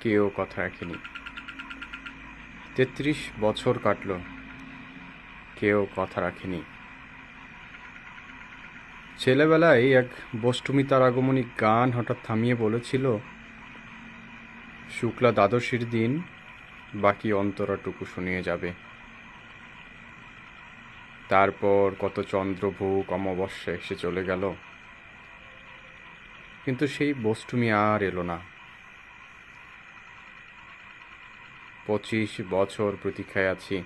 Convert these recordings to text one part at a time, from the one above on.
কেউ কথা রাখেনি। ৩৩ বছর কাটল, কেউ কথা রাখেনি। ছেলেবেলায় এক বষ্টমী তার আগমনী গান হঠাৎ থামিয়ে বলেছিল, শুক্লা দ্বাদশীর দিন বাকি অন্তরাটুকু শুনিয়ে যাবে। তারপর কত চন্দ্রভোগ অমাবস্যা এসে চলে গেল, কিন্তু সেই বষ্টমী আর এলো না। 25 বছর প্রতীক্ষায় আছি।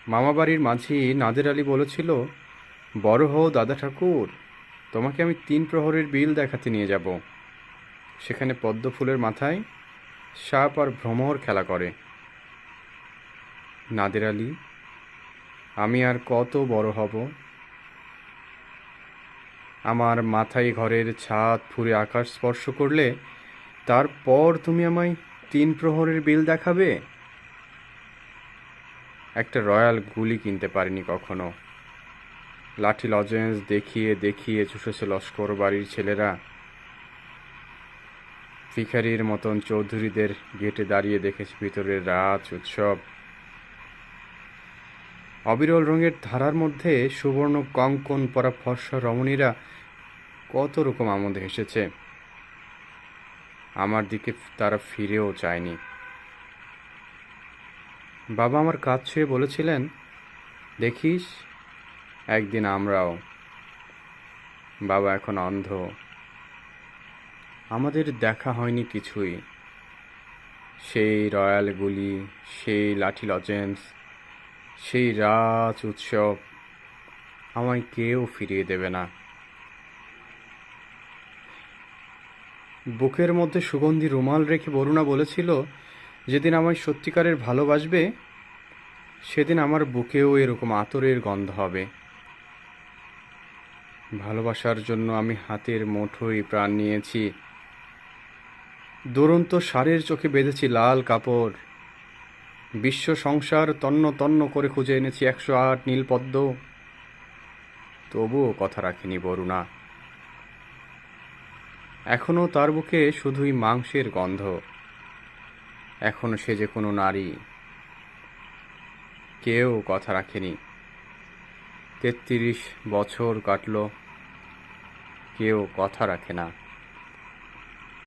মামাবাড়ির মাঝি নাদের আলী বলেছিল, বড় হও দাদা ঠাকুর, তোমাকে আমি 3 প্রহরের বিল দেখাতে নিয়ে যাব। সেখানে পদ্ম ফুলের মাথায় সাপ আর ভ্রমর খেলা করে। নাদের আলী, আমি আর কত বড় হব? আমার মাথায় ঘরের ছাদ ফুঁড়ে আকাশ স্পর্শ করলে তারপর তুমি আমায় 3 প্রহরের বিল দেখাবে? একটা রয়্যাল গুলি কিনতে পারিনি কখনো। লাঠি লজেন্স দেখিয়ে দেখিয়ে চুষেছে লস্কর বাড়ির ছেলেরা। ভিখারির মতন চৌধুরীদের গেটে দাঁড়িয়ে দেখেছি ভিতরের রাজ উৎসব। অবিরল রঙের ধারার মধ্যে সুবর্ণ কঙ্কন পরা ফর্সা রমণীরা কত রকম আমোদে হেসেছে। আমার দিকে তারা ফিরেও চায়নি। বাবা আমার কাজ ছুঁয়ে বলেছিলেন, দেখিস একদিন আমরাও। বাবা এখন অন্ধ। আমাদের দেখা হয়নি কিছুই। সেই রয়্যাল গুলি, সেই লাঠি লজেন্স, সেই রাজ উৎসব আমায় কেউ ফিরিয়ে দেবে না। বুকের মধ্যে সুগন্ধি রুমাল রেখে বরুণা বলেছিল, যেদিন আমায় সত্যিকারের ভালোবাসবে সেদিন আমার বুকেও এরকম আতরের গন্ধ হবে। ভালোবাসার জন্য আমি হাতের মুঠোয় প্রাণ নিয়েছি। দুরন্ত ষাঁড়ের চোখে বেঁধেছি লাল কাপড়। বিশ্ব সংসার তন্ন তন্ন করে খুঁজে এনেছি 108 নীলপদ্ম। তবুও কথা রাখিনি বরুণা। এখনও তার বুকে শুধুই মাংসের গন্ধ। এখনো সে যে কোনো নারী। কেউ কথা রাখেনি। 33 বছর কাটল, কেউ কথা রাখে না।